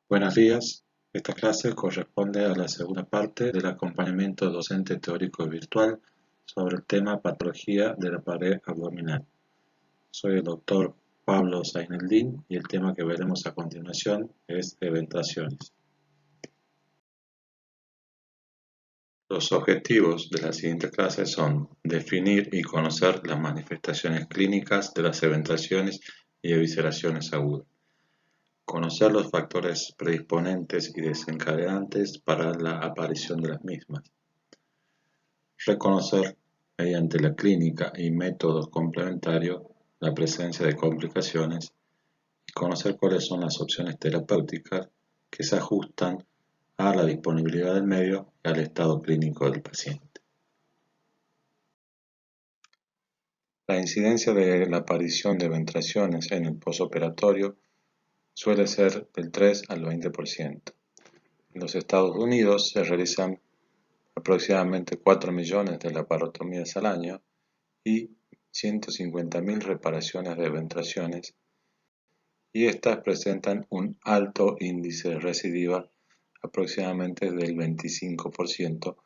Buenos días. Esta clase corresponde a la segunda parte del acompañamiento docente teórico virtual sobre el tema patología de la pared abdominal. Soy el doctor Pablo Zaineldin y el tema que veremos a continuación es eventaciones. Los objetivos de la siguiente clase son definir y conocer las manifestaciones clínicas de las eventaciones y evisceraciones agudas. Conocer los factores predisponentes y desencadenantes para la aparición de las mismas. Reconocer mediante la clínica y métodos complementarios la presencia de complicaciones y conocer cuáles son las opciones terapéuticas que se ajustan a la disponibilidad del medio y al estado clínico del paciente. La incidencia de la aparición de eventaciones en el posoperatorio suele ser del 3 al 20%. En los Estados Unidos se realizan aproximadamente 4 millones de laparotomías al año y 150.000 reparaciones de eventaciones, y estas presentan un alto índice de recidiva, aproximadamente del 25%,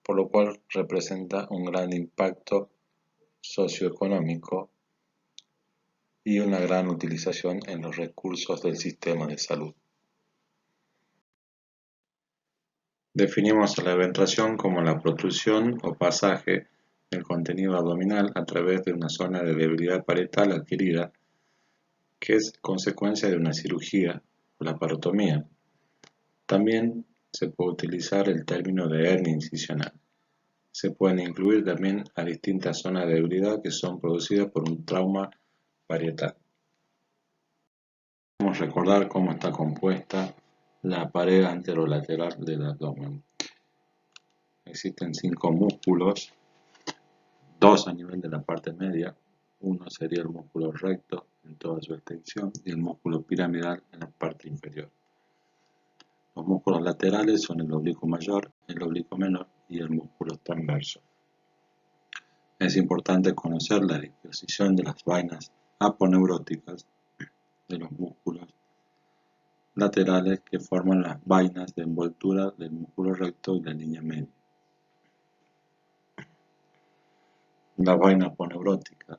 por lo cual representa un gran impacto socioeconómico y una gran utilización en los recursos del sistema de salud. Definimos a la eventación como la protrusión o pasaje del contenido abdominal a través de una zona de debilidad parietal adquirida, que es consecuencia de una cirugía o laparotomía. También se puede utilizar el término de hernia incisional. Se pueden incluir también a distintas zonas de debilidad que son producidas por un trauma parietal. Vamos a recordar cómo está compuesta la pared anterolateral del abdomen. Existen 5 músculos, 2 a nivel de la parte media. Uno sería el músculo recto en toda su extensión y el músculo piramidal en la parte inferior. Los músculos laterales son el oblicuo mayor, el oblicuo menor y el músculo transverso. Es importante conocer la disposición de las vainas aponeuróticas de los músculos laterales que forman las vainas de envoltura del músculo recto y la línea media. La vaina aponeurótica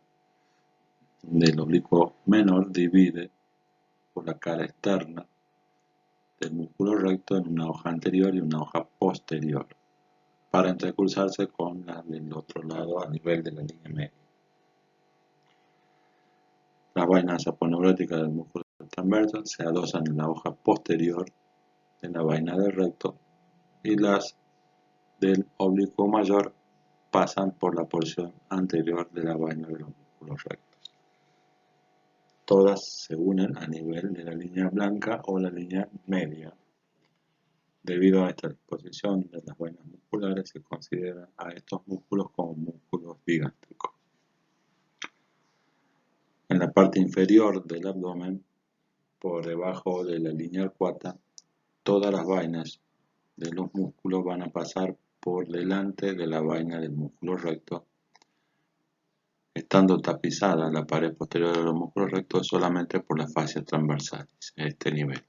del oblicuo menor divide por la cara externa del músculo recto en una hoja anterior y una hoja posterior, para entrecruzarse con la del otro lado a nivel de la línea media. Las vainas aponeuróticas del músculo transverso se adosan en la hoja posterior de la vaina del recto y las del oblicuo mayor pasan por la porción anterior de la vaina de los músculos rectos. Todas se unen a nivel de la línea blanca o la línea media. Debido a esta disposición de las vainas musculares, se considera a estos músculos como músculos bigástricos. En la parte inferior del abdomen, por debajo de la línea arcuata, todas las vainas de los músculos van a pasar por delante de la vaina del músculo recto, estando tapizada la pared posterior de los músculos rectos solamente por las fascias transversales a este nivel.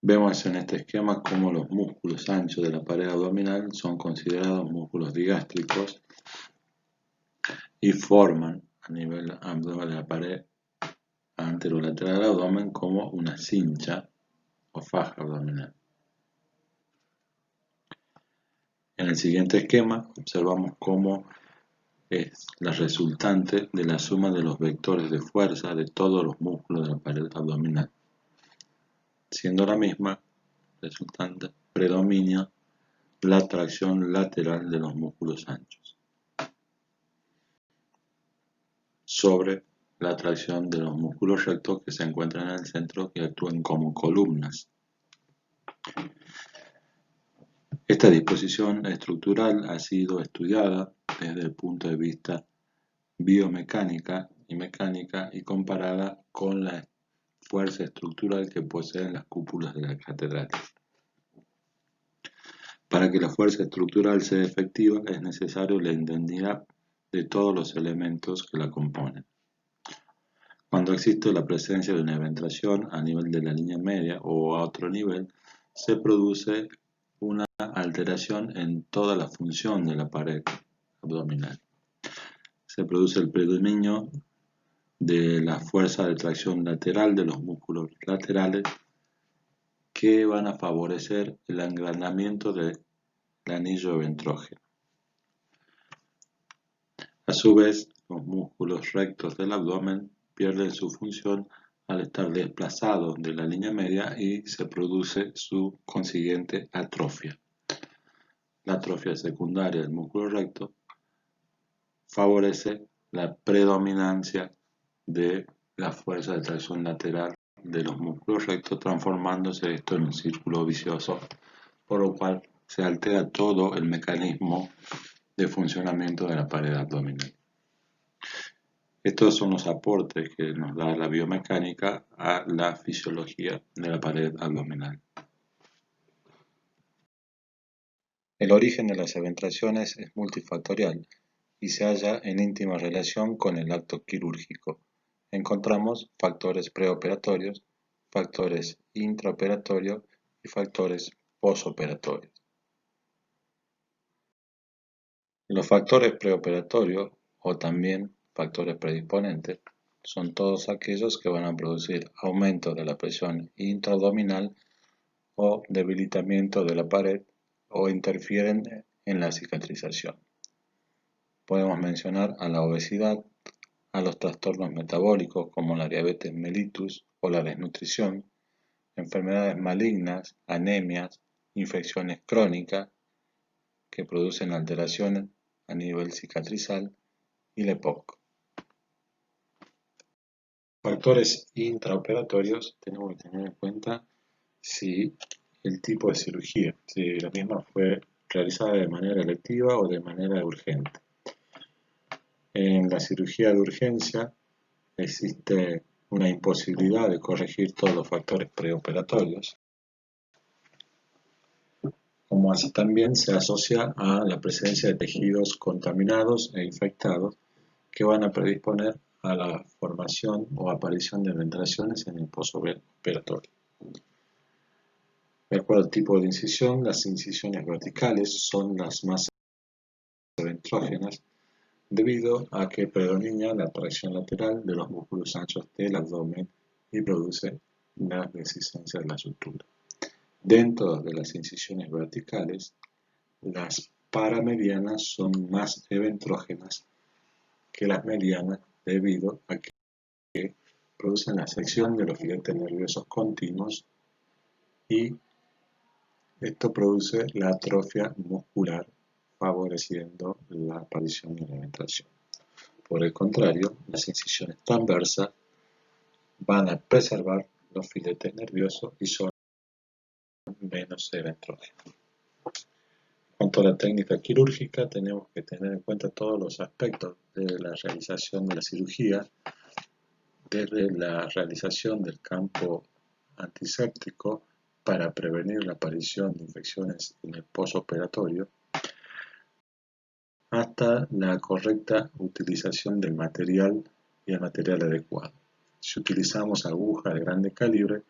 Vemos en este esquema cómo los músculos anchos de la pared abdominal son considerados músculos digástricos y forman a nivel amplio de la pared anterolateral del abdomen como una cincha o faja abdominal. En el siguiente esquema observamos cómo es la resultante de la suma de los vectores de fuerza de todos los músculos de la pared abdominal. Siendo la misma resultante, predomina la tracción lateral de los músculos anchos sobre la tracción de los músculos rectos que se encuentran en el centro y actúan como columnas. Esta disposición estructural ha sido estudiada desde el punto de vista biomecánica y mecánica y comparada con la fuerza estructural que poseen las cúpulas de las catedrales. Para que la fuerza estructural sea efectiva es necesario la indemnidad de todos los elementos que la componen. Cuando existe la presencia de una eventración a nivel de la línea media o a otro nivel, se produce una alteración en toda la función de la pared abdominal. Se produce el predominio de la fuerza de tracción lateral de los músculos laterales que van a favorecer el agrandamiento del anillo ventrógeno. A su vez, los músculos rectos del abdomen pierden su función al estar desplazados de la línea media y se produce su consiguiente atrofia. La atrofia secundaria del músculo recto favorece la predominancia de la fuerza de tracción lateral de los músculos rectos, transformándose esto en un círculo vicioso, por lo cual se altera todo el mecanismo de funcionamiento de la pared abdominal. Estos son los aportes que nos da la biomecánica a la fisiología de la pared abdominal. El origen de las eventraciones es multifactorial y se halla en íntima relación con el acto quirúrgico. Encontramos factores preoperatorios, factores intraoperatorios y factores posoperatorios. Los factores preoperatorios, o también factores predisponentes, son todos aquellos que van a producir aumento de la presión intraabdominal o debilitamiento de la pared o interfieren en la cicatrización. Podemos mencionar a la obesidad, a los trastornos metabólicos como la diabetes mellitus o la desnutrición, enfermedades malignas, anemias, infecciones crónicas que producen alteraciones a nivel cicatrizal y la EPOC. Factores intraoperatorios tenemos que tener en cuenta si el tipo de cirugía, si la misma fue realizada de manera electiva o de manera urgente. En la cirugía de urgencia existe una imposibilidad de corregir todos los factores preoperatorios, como así también se asocia a la presencia de tejidos contaminados e infectados que van a predisponer a la formación o aparición de eventraciones en el postoperatorio. De acuerdo al tipo de incisión, las incisiones verticales son las más eventrógenas debido a que predomina la tracción lateral de los músculos anchos del abdomen y produce la resistencia de la sutura. Dentro de las incisiones verticales, las paramedianas son más eventrógenas que las medianas debido a que producen la sección de los filetes nerviosos continuos y esto produce la atrofia muscular favoreciendo la aparición de la eventración. Por el contrario, las incisiones transversas van a preservar los filetes nerviosos y son menos eventrógenos. En cuanto a la técnica quirúrgica, tenemos que tener en cuenta todos los aspectos de la realización de la cirugía, desde la realización del campo antiséptico para prevenir la aparición de infecciones en el postoperatorio, hasta la correcta utilización del material y el material adecuado. Si utilizamos aguja de grande calibre,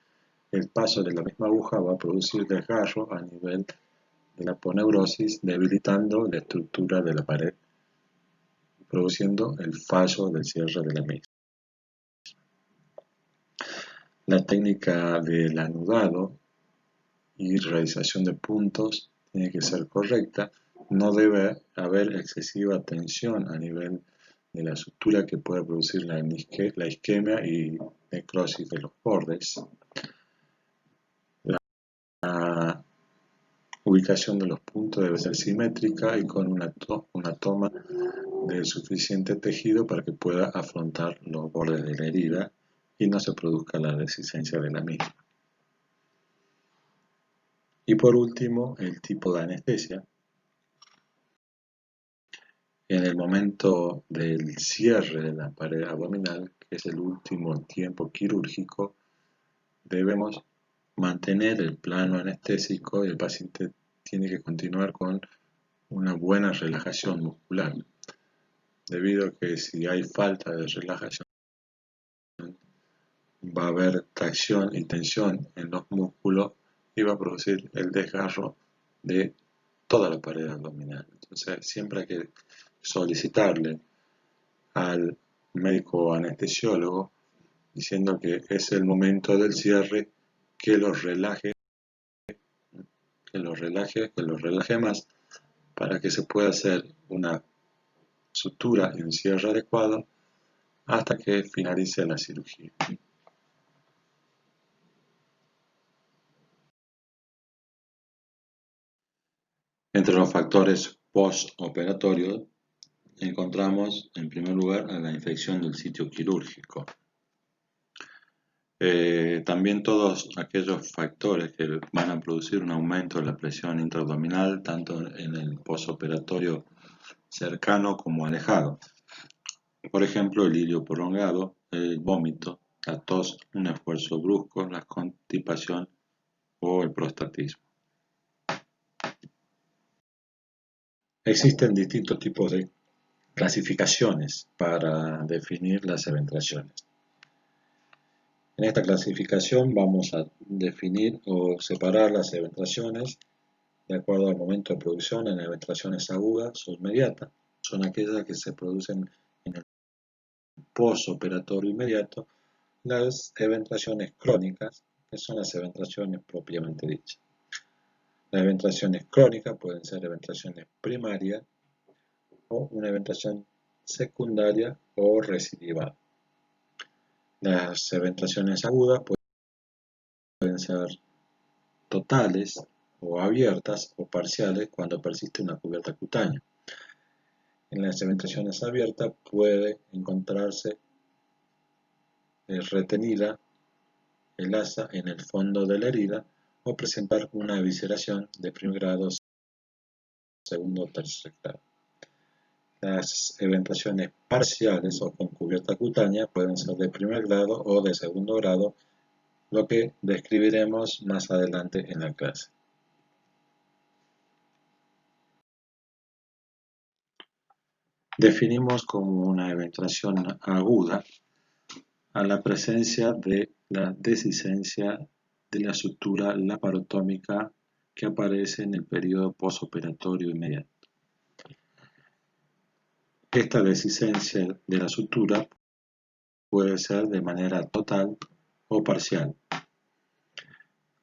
el paso de la misma aguja va a producir desgarro a nivel de la aponeurosis, debilitando la estructura de la pared, produciendo el fallo del cierre de la misma. La técnica del anudado y realización de puntos tiene que ser correcta. No debe haber excesiva tensión a nivel de la sutura que puede producir la isquemia y necrosis de los bordes. La ubicación de los puntos debe ser simétrica y con una toma de suficiente tejido para que pueda afrontar los bordes de la herida y no se produzca la resistencia de la misma. Y por último, el tipo de anestesia. En el momento del cierre de la pared abdominal, que es el último tiempo quirúrgico, debemos mantener el plano anestésico y el paciente tiene que continuar con una buena relajación muscular. debido a que si hay falta de relajación va a haber tracción y tensión en los músculos y va a producir el desgarro de toda la pared abdominal. Entonces siempre hay que solicitarle al médico anestesiólogo diciendo que es el momento del cierre, que los relaje, que los relaje más para que se pueda hacer una sutura y un cierre adecuado hasta que finalice la cirugía. Entre los factores postoperatorios encontramos en primer lugar a la infección del sitio quirúrgico. También todos aquellos factores que van a producir un aumento de la presión intraabdominal, tanto en el postoperatorio cercano como alejado. Por ejemplo, el ilirio prolongado, el vómito, la tos, un esfuerzo brusco, la constipación o el prostatismo. Existen distintos tipos de clasificaciones para definir las eventraciones. En esta clasificación vamos a definir o separar las eventraciones de acuerdo al momento de producción en eventraciones agudas o inmediatas. Son aquellas que se producen en el postoperatorio inmediato. Las eventraciones crónicas, que son las eventraciones propiamente dichas. Las eventraciones crónicas pueden ser eventraciones primarias o una eventración secundaria o recidival. Las eventraciones agudas pueden ser totales o abiertas o parciales cuando persiste una cubierta cutánea. En las eventraciones abiertas puede encontrarse retenida el asa en el fondo de la herida o presentar una evisceración de primer grado, segundo o tercer grado. Las eventraciones parciales o con cubierta cutánea pueden ser de primer grado o de segundo grado, lo que describiremos más adelante en la clase. Definimos como una eventración aguda a la presencia de la descisencia de la sutura laparotómica que aparece en el periodo postoperatorio inmediato. Esta descisencia de la sutura puede ser de manera total o parcial.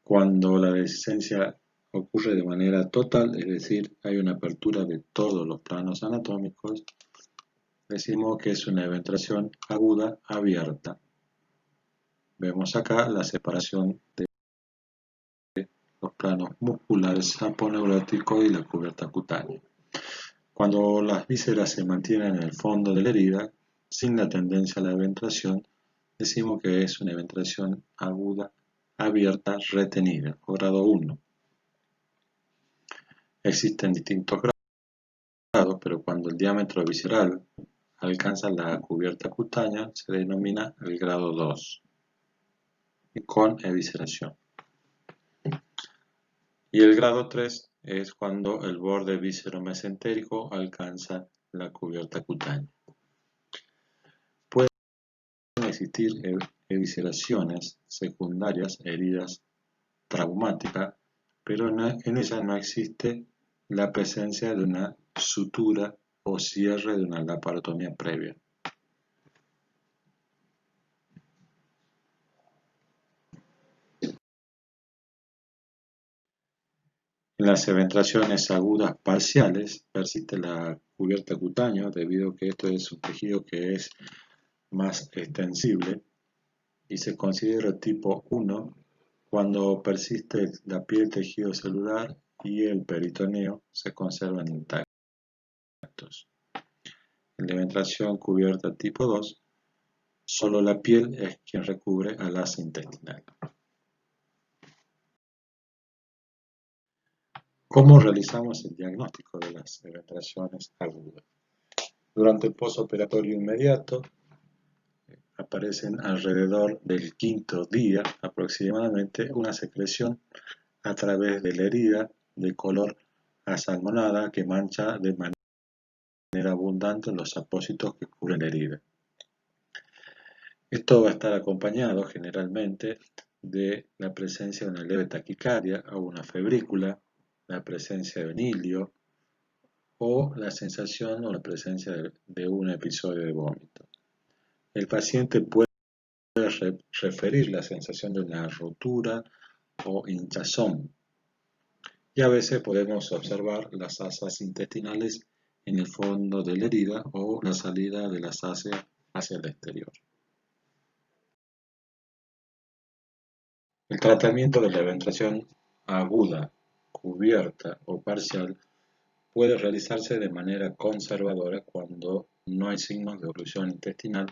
Cuando la descisencia ocurre de manera total, es decir, hay una apertura de todos los planos anatómicos, decimos que es una eventración aguda abierta. Vemos acá la separación de los planos musculares aponeuróticos y la cubierta cutánea. Cuando las vísceras se mantienen en el fondo de la herida, sin la tendencia a la eventración, decimos que es una eventración aguda abierta retenida, o grado 1. Existen distintos grados, pero cuando el diámetro visceral alcanza la cubierta cutánea, se denomina el grado 2, con evisceración. Y el grado 3 es cuando el borde víscero-mesentérico alcanza la cubierta cutánea. Pueden existir evisceraciones secundarias, heridas traumáticas, pero en ellas no existe la presencia de una sutura o cierre de una laparotomía previa. En las eventraciones agudas parciales persiste la cubierta cutánea debido a que esto es un tejido que es más extensible y se considera tipo 1 cuando persiste la piel, tejido celular y el peritoneo se conservan intactos. En la eventración cubierta tipo 2, solo la piel es quien recubre al asa intestinal. ¿Cómo realizamos el diagnóstico de las eventraciones agudas? Durante el postoperatorio inmediato aparecen alrededor del quinto día aproximadamente una secreción a través de la herida de color asalmonada que mancha de manera manera abundante en los apósitos que cubren la herida. Esto va a estar acompañado generalmente de la presencia de una leve taquicardia o una febrícula, la presencia de un hilio o la sensación o la presencia de un episodio de vómito. El paciente puede referir la sensación de una rotura o hinchazón y a veces podemos observar las asas intestinales en el fondo de la herida o la salida de las asas hacia el exterior. El tratamiento de la eventración aguda, cubierta o parcial puede realizarse de manera conservadora cuando no hay signos de oclusión intestinal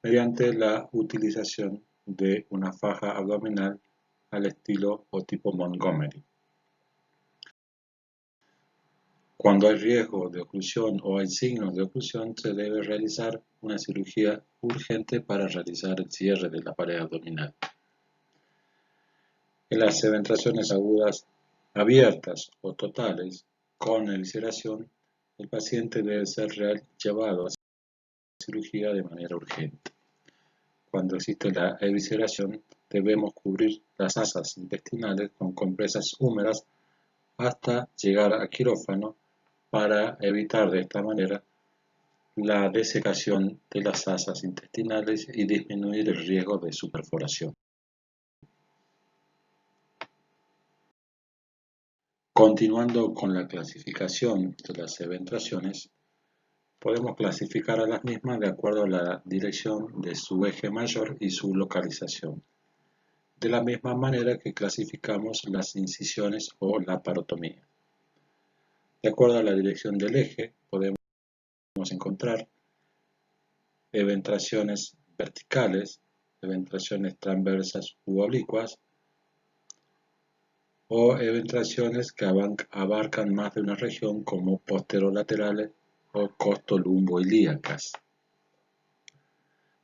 mediante la utilización de una faja abdominal al estilo o tipo Montgomery. Cuando hay riesgo de oclusión o hay signos de oclusión, se debe realizar una cirugía urgente para realizar el cierre de la pared abdominal. En las eventraciones agudas abiertas o totales con evisceración, el paciente debe ser llevado a cirugía de manera urgente. Cuando existe la evisceración, debemos cubrir las asas intestinales con compresas húmedas hasta llegar a quirófano para evitar de esta manera la desecación de las asas intestinales y disminuir el riesgo de su perforación. Continuando con la clasificación de las eventraciones, podemos clasificar a las mismas de acuerdo a la dirección de su eje mayor y su localización, de la misma manera que clasificamos las incisiones o la parotomía. De acuerdo a la dirección del eje, podemos encontrar eventraciones verticales, eventraciones transversas u oblicuas, o eventraciones que abarcan más de una región como posterolaterales o costolumboilíacas.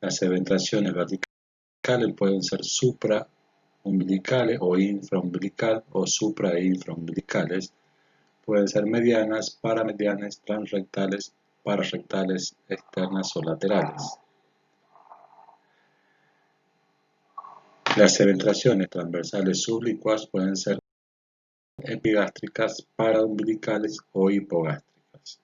Las eventraciones verticales pueden ser supraumbilicales o infraumbilical o supra e infraumbilicales, pueden ser medianas, paramedianas, transrectales, pararrectales, externas o laterales. Las eventraciones transversales suboblicuas pueden ser epigástricas, paraumbilicales o hipogástricas.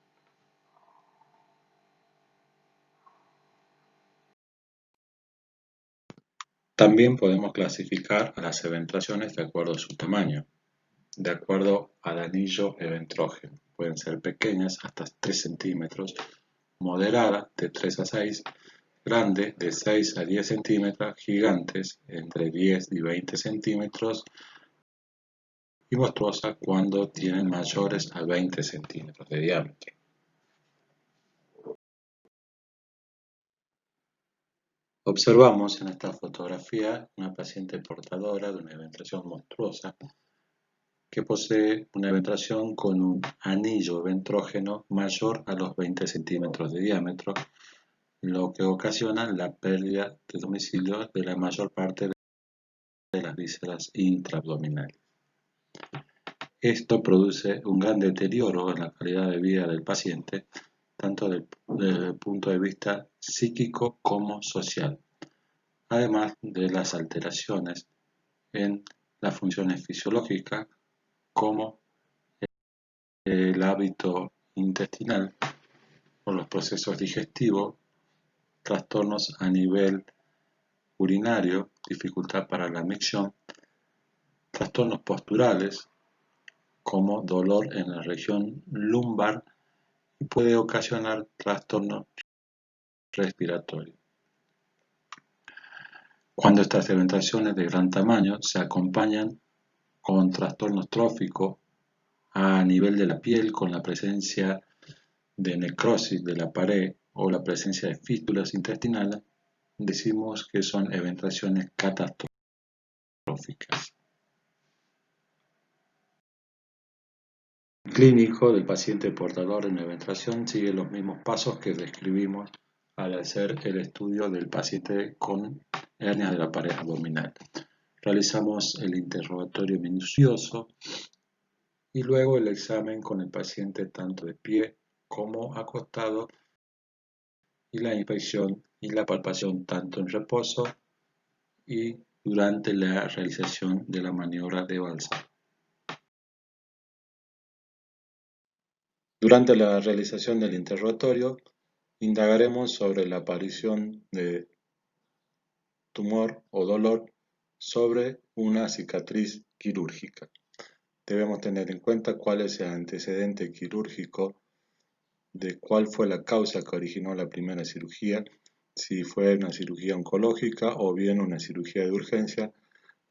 También podemos clasificar a las eventraciones de acuerdo a su tamaño, de acuerdo al anillo eventrógeno. Pueden ser pequeñas hasta 3 centímetros, moderada de 3 a 6, grande de 6 a 10 centímetros, gigantes entre 10 y 20 centímetros y monstruosa cuando tienen mayores a 20 centímetros de diámetro. Observamos en esta fotografía una paciente portadora de una eventración monstruosa que posee una eventración con un anillo eventrógeno mayor a los 20 centímetros de diámetro, lo que ocasiona la pérdida de domicilio de la mayor parte de las vísceras intraabdominales. Esto produce un gran deterioro en la calidad de vida del paciente, tanto desde el punto de vista psíquico como social, además de las alteraciones en las funciones fisiológicas como el hábito intestinal o los procesos digestivos, trastornos a nivel urinario, dificultad para la micción, trastornos posturales como dolor en la región lumbar y puede ocasionar trastornos respiratorios. Cuando estas eventraciones de gran tamaño se acompañan con trastornos tróficos a nivel de la piel, con la presencia de necrosis de la pared o la presencia de fístulas intestinales, decimos que son eventraciones catastróficas. El clínico del paciente portador de una eventración sigue los mismos pasos que describimos al hacer el estudio del paciente con hernias de la pared abdominal. Realizamos el interrogatorio minucioso y luego el examen con el paciente tanto de pie como acostado y la inspección y la palpación tanto en reposo y durante la realización de la maniobra de balsa. Durante la realización del interrogatorio, indagaremos sobre la aparición de tumor o dolor sobre una cicatriz quirúrgica. Debemos tener en cuenta cuál es el antecedente quirúrgico, de cuál fue la causa que originó la primera cirugía, si fue una cirugía oncológica o bien una cirugía de urgencia,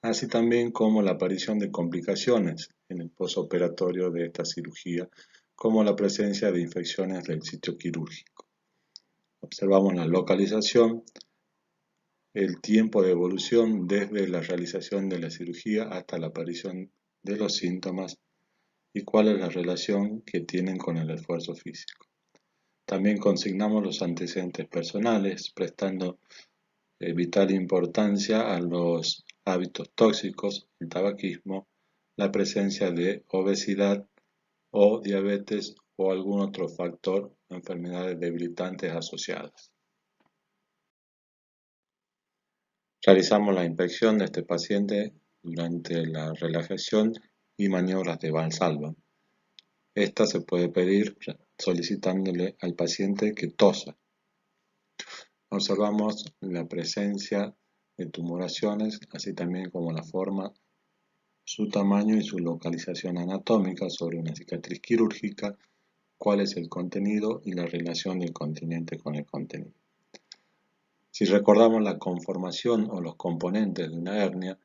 así también como la aparición de complicaciones en el posoperatorio de esta cirugía, como la presencia de infecciones del sitio quirúrgico. Observamos la localización, el tiempo de evolución desde la realización de la cirugía hasta la aparición de los síntomas y cuál es la relación que tienen con el esfuerzo físico. También consignamos los antecedentes personales, prestando vital importancia a los hábitos tóxicos, el tabaquismo, la presencia de obesidad o diabetes o algún otro factor, enfermedades debilitantes asociadas. Realizamos la inspección de este paciente durante la relajación y maniobras de Valsalva. Esta se puede pedir solicitándole al paciente que tosa. Observamos la presencia de tumoraciones, así también como la forma, su tamaño y su localización anatómica sobre una cicatriz quirúrgica, cuál es el contenido y la relación del continente con el contenido. Si recordamos la conformación o los componentes de una hernia,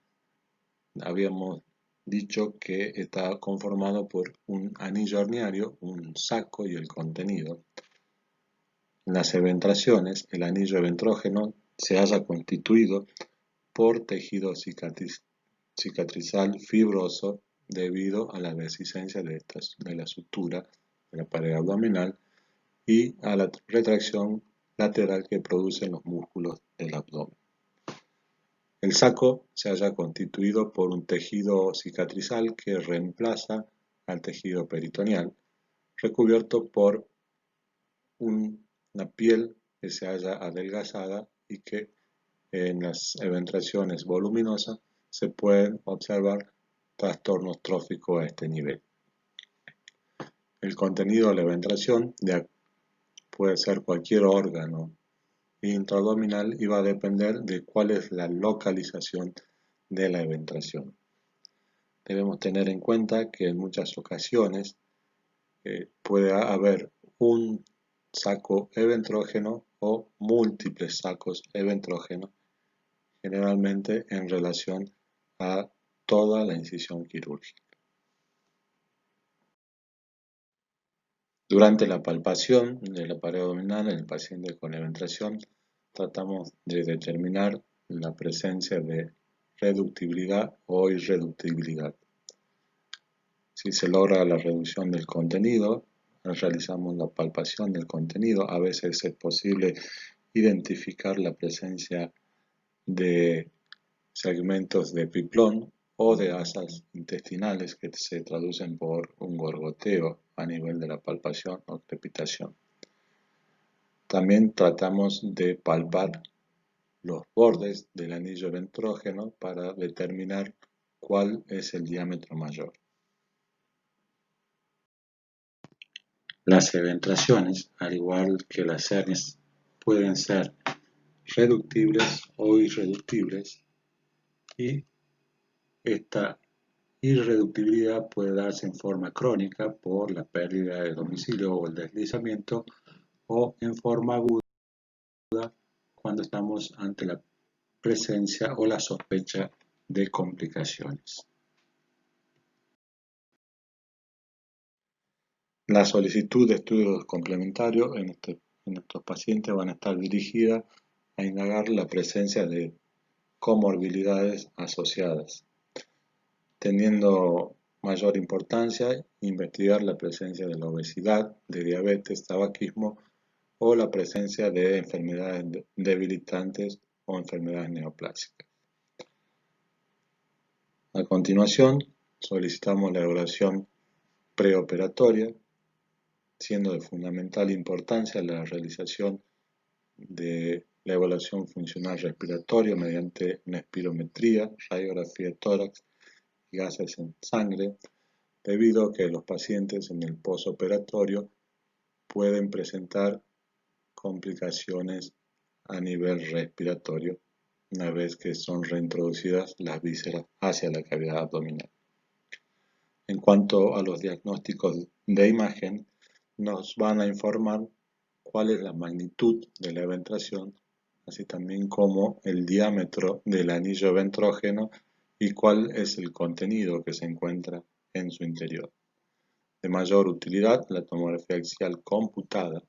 habíamos dicho que está conformado por un anillo herniario, un saco y el contenido. En las eventraciones, el anillo eventrógeno se halla constituido por tejido cicatrizal fibroso debido a la dehiscencia de la sutura de la pared abdominal y a la retracción lateral que producen los músculos del abdomen. El saco se halla constituido por un tejido cicatrizal que reemplaza al tejido peritoneal, recubierto por una piel que se halla adelgazada y que en las eventraciones voluminosas se pueden observar trastornos tróficos a este nivel. El contenido de la eventración puede ser cualquier órgano intraabdominal y va a depender de cuál es la localización de la eventración. Debemos tener en cuenta que en muchas ocasiones puede haber un saco eventrógeno o múltiples sacos eventrógenos, generalmente en relación a toda la incisión quirúrgica. Durante la palpación de la pared abdominal en el paciente con eventración, tratamos de determinar la presencia de reductibilidad o irreductibilidad. Si se logra la reducción del contenido, realizamos la palpación del contenido. A veces es posible identificar la presencia de segmentos de piplón o de asas intestinales que se traducen por un gorgoteo a nivel de la palpación o crepitación. También tratamos de palpar los bordes del anillo eventrógeno para determinar cuál es el diámetro mayor. Las eventraciones, al igual que las hernias, pueden ser reductibles o irreductibles y esta irreductibilidad puede darse en forma crónica por la pérdida de domicilio o el deslizamiento o en forma aguda cuando estamos ante la presencia o la sospecha de complicaciones. La solicitud de estudios complementarios en estos pacientes van a estar dirigidas a indagar la presencia de comorbilidades asociadas, teniendo mayor importancia investigar la presencia de la obesidad, de diabetes, tabaquismo o la presencia de enfermedades debilitantes o enfermedades neoplásicas. A continuación, solicitamos la evaluación preoperatoria siendo de fundamental importancia la realización de la evaluación funcional respiratoria mediante una espirometría, radiografía de tórax y gases en sangre, debido a que los pacientes en el posoperatorio pueden presentar complicaciones a nivel respiratorio una vez que son reintroducidas las vísceras hacia la cavidad abdominal. En cuanto a los diagnósticos de imagen, nos van a informar cuál es la magnitud de la eventración, así también como el diámetro del anillo ventrógeno y cuál es el contenido que se encuentra en su interior. De mayor utilidad, la tomografía axial computada,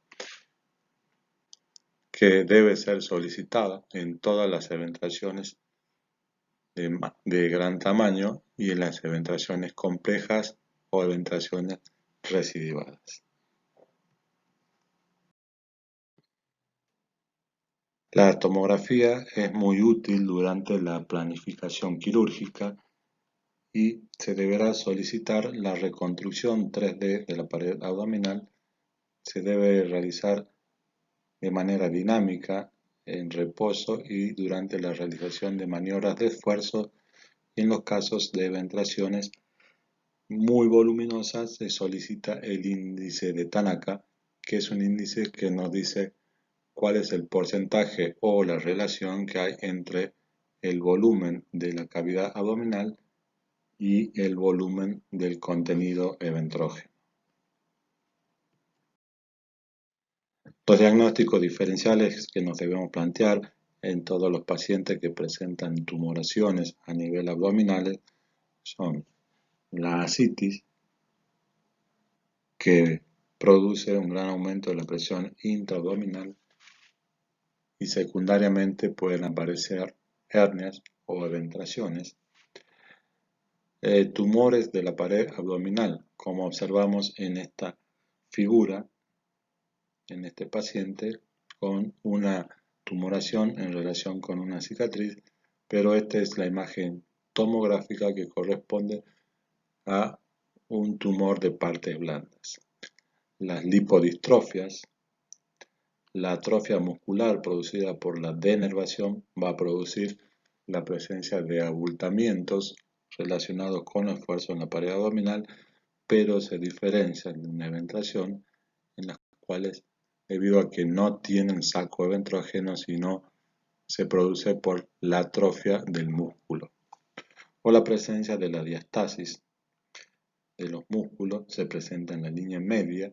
que debe ser solicitada en todas las eventraciones de gran tamaño y en las eventraciones complejas o eventraciones recidivadas. La tomografía es muy útil durante la planificación quirúrgica y se deberá solicitar la reconstrucción 3D de la pared abdominal. Se debe realizar de manera dinámica, en reposo y durante la realización de maniobras de esfuerzo. Y en los casos de eventraciones muy voluminosas se solicita el índice de Tanaka, que es un índice que nos dice cuál es el porcentaje o la relación que hay entre el volumen de la cavidad abdominal y el volumen del contenido eventrógeno. Los diagnósticos diferenciales que nos debemos plantear en todos los pacientes que presentan tumoraciones a nivel abdominal son la ascitis, que produce un gran aumento de la presión intraabdominal, y secundariamente pueden aparecer hernias o eventraciones. Tumores de la pared abdominal, como observamos en esta figura, en este paciente, con una tumoración en relación con una cicatriz, pero esta es la imagen tomográfica que corresponde a un tumor de partes blandas. Las lipodistrofias, la atrofia muscular producida por la denervación va a producir la presencia de abultamientos relacionados con esfuerzo en la pared abdominal, pero se diferencian de una eventración en las cuales, debido a que no tienen saco eventrógeno, sino se produce por la atrofia del músculo, o la presencia de la diastasis de los músculos se presenta en la línea media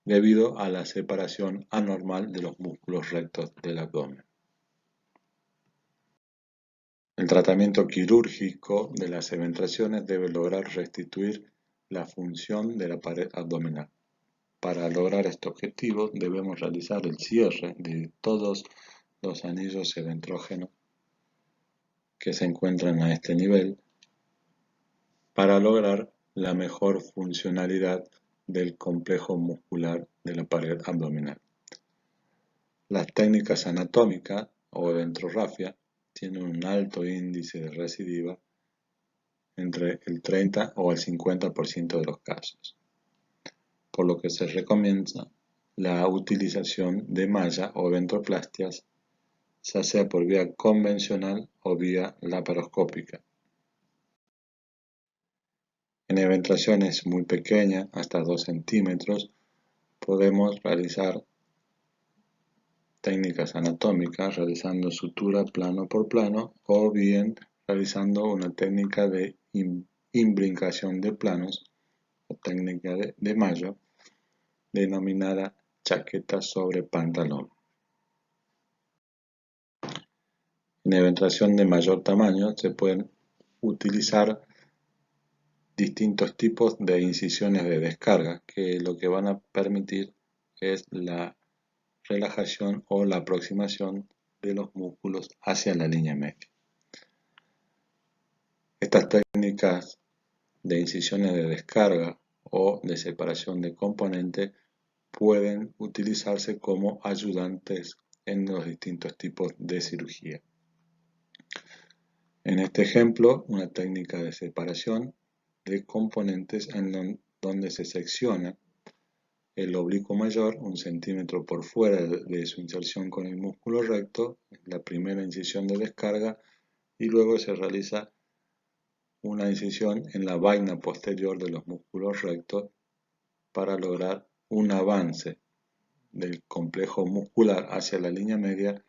debido a la separación anormal de los músculos rectos del abdomen. El tratamiento quirúrgico de las eventraciones debe lograr restituir la función de la pared abdominal. Para lograr este objetivo debemos realizar el cierre de todos los anillos eventrógenos que se encuentran a este nivel para lograr la mejor funcionalidad del complejo muscular de la pared abdominal. Las técnicas anatómicas o eventrografia tienen un alto índice de recidiva, entre el 30 o el 50% de los casos, por lo que se recomienda la utilización de malla o ventroplastias, ya sea por vía convencional o vía laparoscópica. En eventraciones muy pequeñas, hasta 2 centímetros, podemos realizar técnicas anatómicas realizando sutura plano por plano o bien realizando una técnica de imbricación de planos o técnica de Mayo denominada chaqueta sobre pantalón. En eventración de mayor tamaño se pueden utilizar distintos tipos de incisiones de descarga que lo que van a permitir es la relajación o la aproximación de los músculos hacia la línea media. Estas técnicas de incisiones de descarga o de separación de componentes pueden utilizarse como ayudantes en los distintos tipos de cirugía. En este ejemplo, una técnica de separación de componentes en donde se secciona el oblicuo mayor 1 centímetro por fuera de su inserción con el músculo recto, la primera incisión de descarga, y luego se realiza una incisión en la vaina posterior de los músculos rectos para lograr un avance del complejo muscular hacia la línea media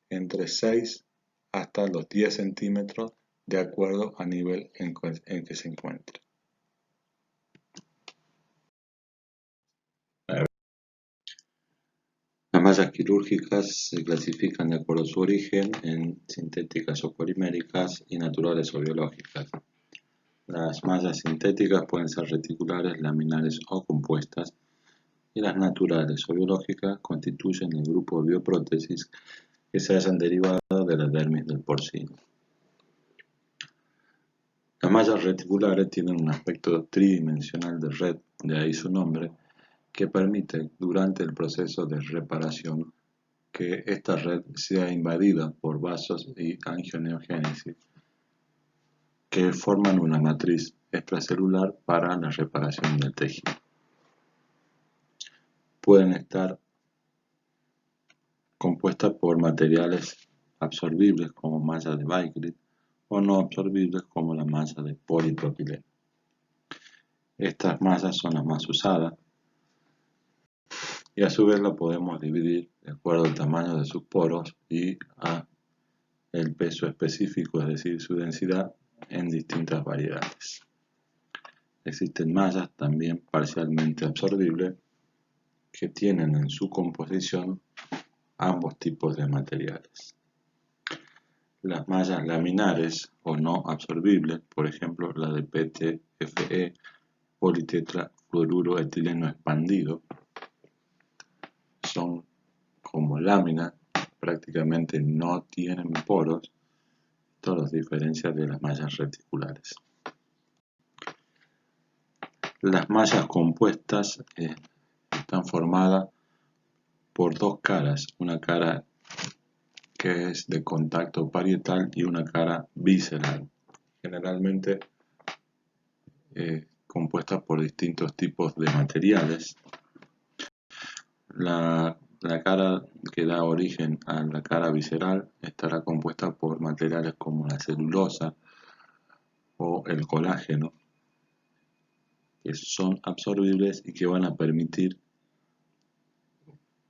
entre 6 hasta los 10 centímetros de acuerdo al nivel en que se encuentre. Las mallas quirúrgicas se clasifican de acuerdo a su origen en sintéticas o poliméricas y naturales o biológicas. Las mallas sintéticas pueden ser reticulares, laminares o compuestas, y las naturales o biológicas constituyen el grupo de bioprótesis que se hayan derivado de la dermis del porcino. Las mallas reticulares tienen un aspecto tridimensional de red, de ahí su nombre, que permite durante el proceso de reparación que esta red sea invadida por vasos y angioneogénesis, que forman una matriz extracelular para la reparación del tejido. Pueden estar compuestas por materiales absorbibles como malla de Bakelit o no absorbibles como la malla de polipropileno. Estas mallas son las más usadas y a su vez la podemos dividir de acuerdo al tamaño de sus poros y a el peso específico, es decir, su densidad, en distintas variedades. Existen mallas también parcialmente absorbibles que tienen en su composición ambos tipos de materiales. Las mallas laminares o no absorbibles, por ejemplo la de PTFE, politetrafluoruro etileno expandido, son como láminas, prácticamente no tienen poros. Esto los diferencia de las mallas reticulares. Las mallas compuestas están formadas por dos caras, una cara que es de contacto parietal y una cara visceral, generalmente compuesta por distintos tipos de materiales. La cara que da origen a la cara visceral estará compuesta por materiales como la celulosa o el colágeno, que son absorbibles y que van a permitir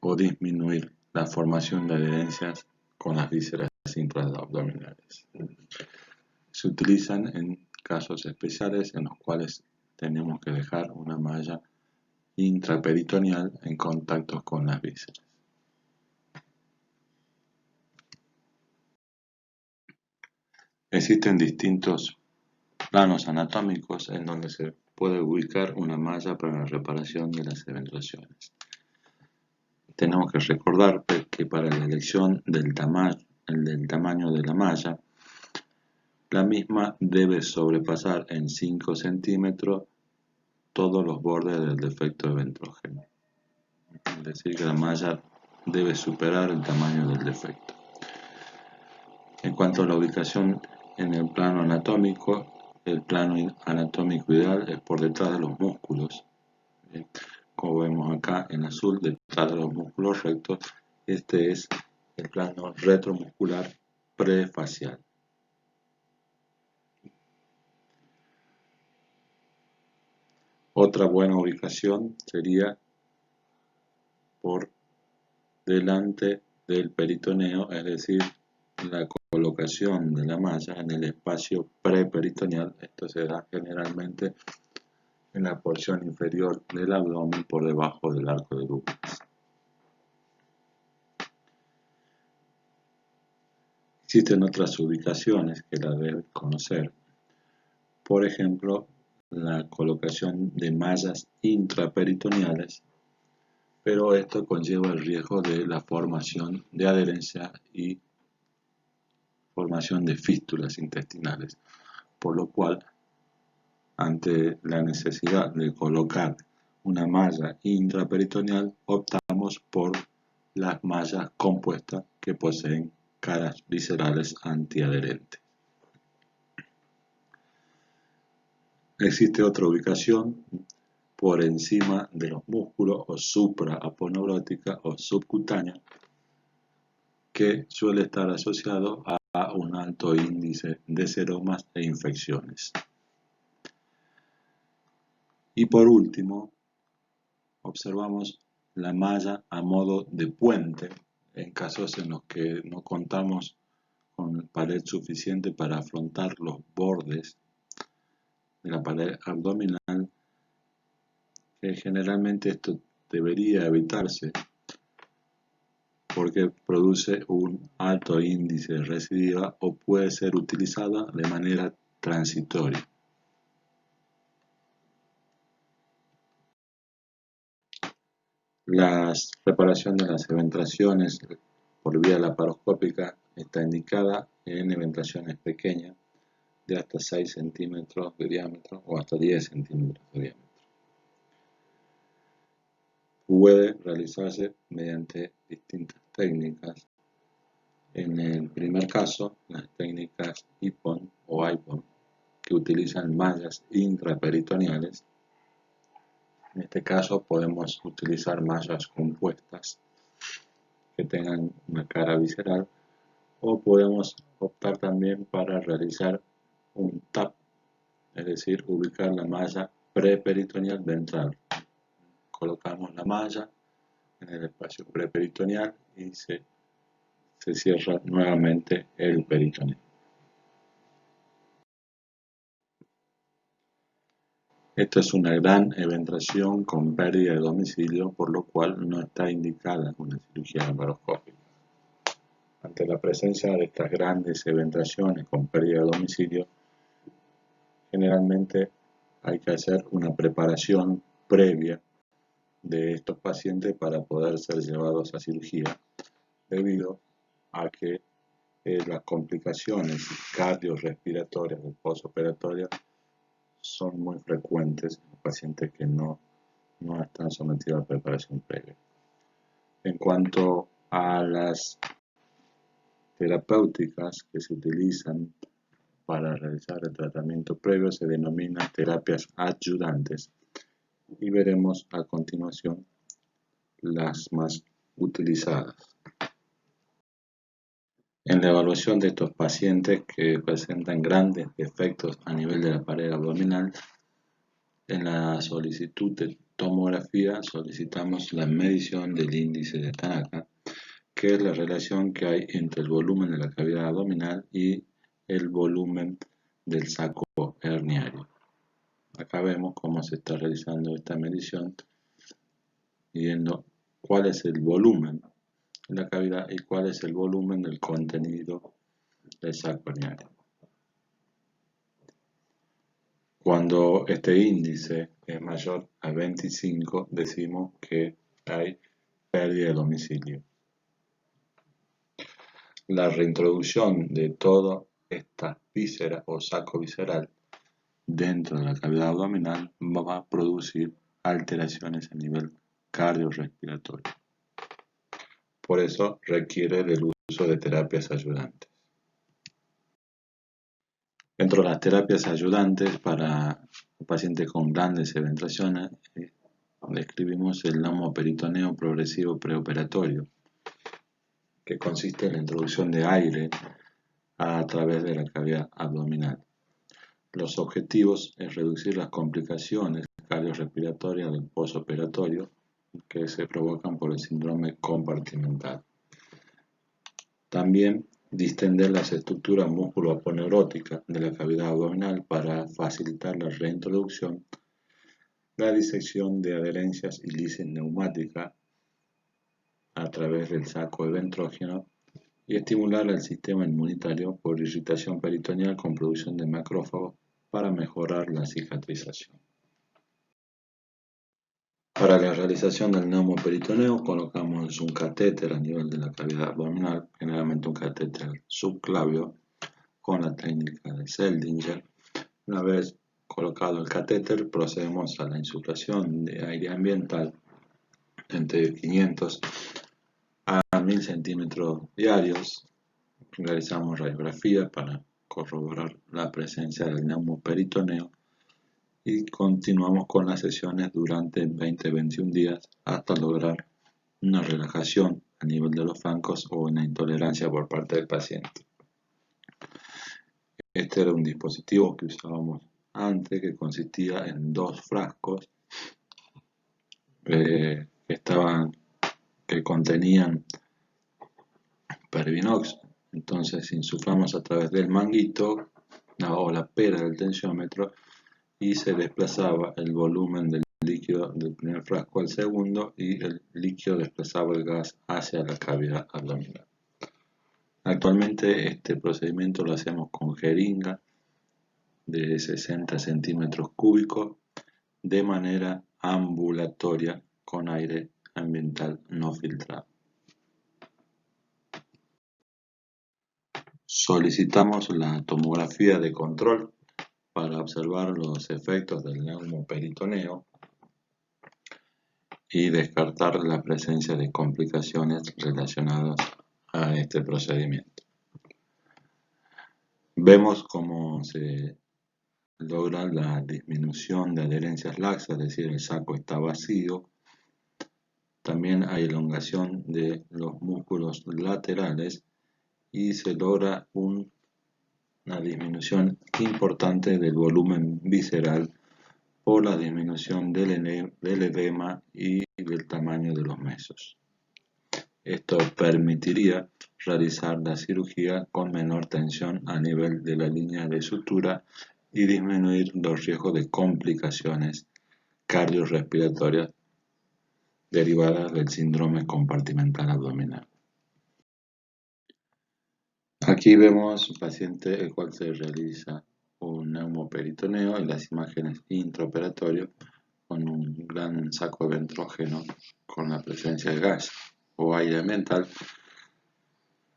o disminuir la formación de adherencias con las vísceras intraabdominales. Se utilizan en casos especiales en los cuales tenemos que dejar una malla intraperitoneal en contacto con las vísceras. Existen distintos planos anatómicos en donde se puede ubicar una malla para la reparación de las eventuaciones. Tenemos que recordar que para la elección del tamaño de la malla, la misma debe sobrepasar en 5 centímetros todos los bordes del defecto eventrógeno. Es decir, que la malla debe superar el tamaño del defecto. En cuanto a la ubicación en el plano anatómico, el plano anatómico ideal es por detrás de los músculos. Como vemos acá en azul, detrás de los músculos rectos, este es el plano retromuscular prefacial. Otra buena ubicación sería por delante del peritoneo, es decir, la colocación de la malla en el espacio preperitoneal. Esto se da generalmente en la porción inferior del abdomen por debajo del arco de Douglas. Existen otras ubicaciones que la deben conocer. Por ejemplo, la colocación de mallas intraperitoneales, pero esto conlleva el riesgo de la formación de adherencia y formación de fístulas intestinales, por lo cual, ante la necesidad de colocar una malla intraperitoneal, optamos por las mallas compuestas que poseen caras viscerales antiadherentes. Existe otra ubicación por encima de los músculos o supraaponeurótica o subcutánea, que suele estar asociado a un alto índice de seromas e infecciones. Y por último, observamos la malla a modo de puente en casos en los que no contamos con pared suficiente para afrontar los bordes de la pared abdominal, que generalmente esto debería evitarse porque produce un alto índice de recidiva o puede ser utilizada de manera transitoria. La reparación de las eventraciones por vía laparoscópica está indicada en eventraciones pequeñas de hasta 6 centímetros de diámetro o hasta 10 centímetros de diámetro. Puede realizarse mediante distintas técnicas. En el primer caso, las técnicas IPON o IPON, que utilizan mallas intraperitoneales. En este caso podemos utilizar mallas compuestas que tengan una cara visceral, o podemos optar también para realizar un TAP, es decir, ubicar la malla preperitoneal ventral. Colocamos la malla en el espacio preperitoneal y se cierra nuevamente el peritoneo. Esta es una gran eventración con pérdida de domicilio, por lo cual no está indicada una cirugía laparoscópica. Ante la presencia de estas grandes eventraciones con pérdida de domicilio, generalmente hay que hacer una preparación previa de estos pacientes para poder ser llevados a cirugía, debido a que las complicaciones cardiorrespiratorias del postoperatorio son muy frecuentes en pacientes que no están sometidos a preparación previa. En cuanto a las terapéuticas que se utilizan para realizar el tratamiento previo, se denominan terapias adyuvantes, y veremos a continuación las más utilizadas. En la evaluación de estos pacientes que presentan grandes defectos a nivel de la pared abdominal, en la solicitud de tomografía solicitamos la medición del índice de Tanaka, que es la relación que hay entre el volumen de la cavidad abdominal y el volumen del saco herniario. Acá vemos cómo se está realizando esta medición, viendo cuál es el volumen de la cavidad y cuál es el volumen del contenido del saco herniario. Cuando este índice es mayor a 25, decimos que hay pérdida de domicilio. La reintroducción de toda esta víscera o saco visceral dentro de la cavidad abdominal va a producir alteraciones a nivel cardiorrespiratorio. Por eso requiere del uso de terapias ayudantes. Dentro de las terapias ayudantes para pacientes con grandes eventraciones, describimos el neumoperitoneo progresivo preoperatorio, que consiste en la introducción de aire a través de la cavidad abdominal. Los objetivos es reducir las complicaciones cardiorrespiratorias del postoperatorio que se provocan por el síndrome compartimental. También distender las estructuras músculo-aponeuróticas de la cavidad abdominal para facilitar la reintroducción, la disección de adherencias y lisis neumática a través del saco eventrógeno y estimular el sistema inmunitario por irritación peritoneal con producción de macrófagos para mejorar la cicatrización. Para la realización del neumoperitoneo colocamos un catéter a nivel de la cavidad abdominal, generalmente un catéter subclavio con la técnica de Seldinger. Una vez colocado el catéter, procedemos a la insuflación de aire ambiental entre 500 a 1000 centímetros diarios. Realizamos radiografías para corroborar la presencia del neumoperitoneo y continuamos con las sesiones durante 20-21 días hasta lograr una relajación a nivel de los flancos o una intolerancia por parte del paciente. Este era un dispositivo que usábamos antes, que consistía en 2 frascos que contenían Pervinox. Entonces insuflamos a través del manguito o la pera del tensiómetro y se desplazaba el volumen del líquido del primer frasco al segundo y el líquido desplazaba el gas hacia la cavidad abdominal. Actualmente este procedimiento lo hacemos con jeringa de 60 centímetros cúbicos de manera ambulatoria con aire ambiental no filtrado. Solicitamos la tomografía de control para observar los efectos del neumoperitoneo y descartar la presencia de complicaciones relacionadas a este procedimiento. Vemos cómo se logra la disminución de adherencias laxas, es decir, el saco está vacío. También hay elongación de los músculos laterales y se logra una disminución importante del volumen visceral por la disminución del edema y del tamaño de los mesos. Esto permitiría realizar la cirugía con menor tensión a nivel de la línea de sutura y disminuir los riesgos de complicaciones cardiorrespiratorias derivadas del síndrome compartimental abdominal. Aquí vemos un paciente el cual se realiza un neumoperitoneo y las imágenes intraoperatorias con un gran saco ventrógeno con la presencia de gas o aire ambiental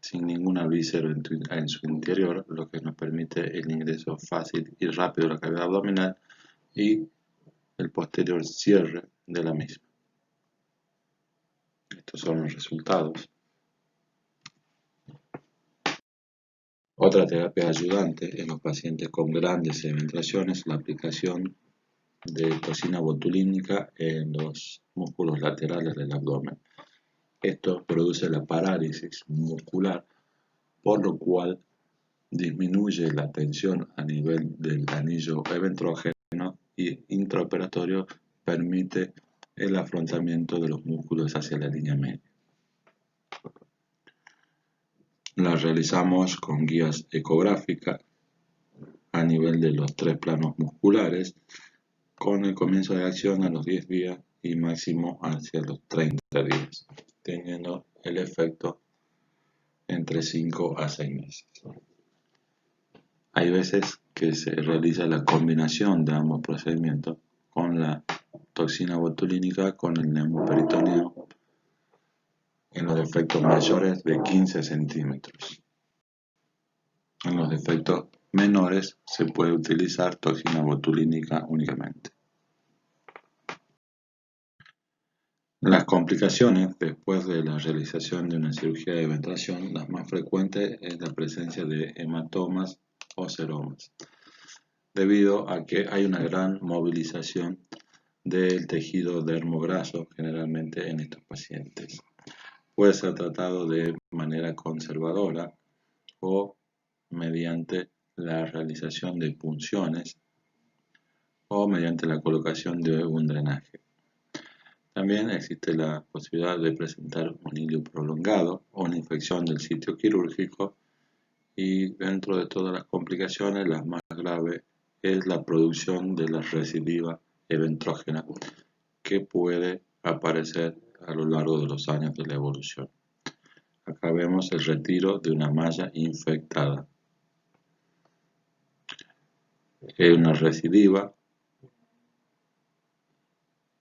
sin ningún avísero en su interior, lo que nos permite el ingreso fácil y rápido de la cavidad abdominal y el posterior cierre de la misma. Estos son los resultados. Otra terapia ayudante en los pacientes con grandes eventuaciones es la aplicación de toxina botulínica en los músculos laterales del abdomen. Esto produce la parálisis muscular, por lo cual disminuye la tensión a nivel del anillo ventrógeno y intraoperatorio permite el afrontamiento de los músculos hacia la línea media. La realizamos con guías ecográficas a nivel de los 3 planos musculares, con el comienzo de acción a los 10 días y máximo hacia los 30 días, teniendo el efecto entre 5 a 6 meses. Hay veces que se realiza la combinación de ambos procedimientos con la toxina botulínica con el neumoperitoneo en los defectos mayores de 15 centímetros. En los defectos menores se puede utilizar toxina botulínica únicamente. Las complicaciones después de la realización de una cirugía de ventración, las más frecuentes es la presencia de hematomas o seromas, debido a que hay una gran movilización del tejido dermograso generalmente en estos pacientes. Puede ser tratado de manera conservadora o mediante la realización de punciones o mediante la colocación de un drenaje. También existe la posibilidad de presentar un hilio prolongado o una infección del sitio quirúrgico y dentro de todas las complicaciones la más grave es la producción de la recidiva eventrógena que puede aparecer a lo largo de los años de la evolución. Acá vemos el retiro de una malla infectada. Es una recidiva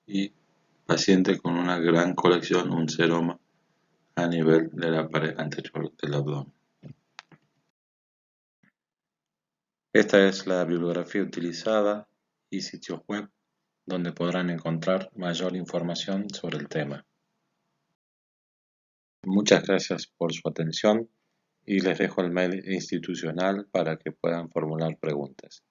y paciente con una gran colección, un seroma a nivel de la pared anterior del abdomen. Esta es la bibliografía utilizada y sitios web donde podrán encontrar mayor información sobre el tema. Muchas gracias por su atención y les dejo el mail institucional para que puedan formular preguntas.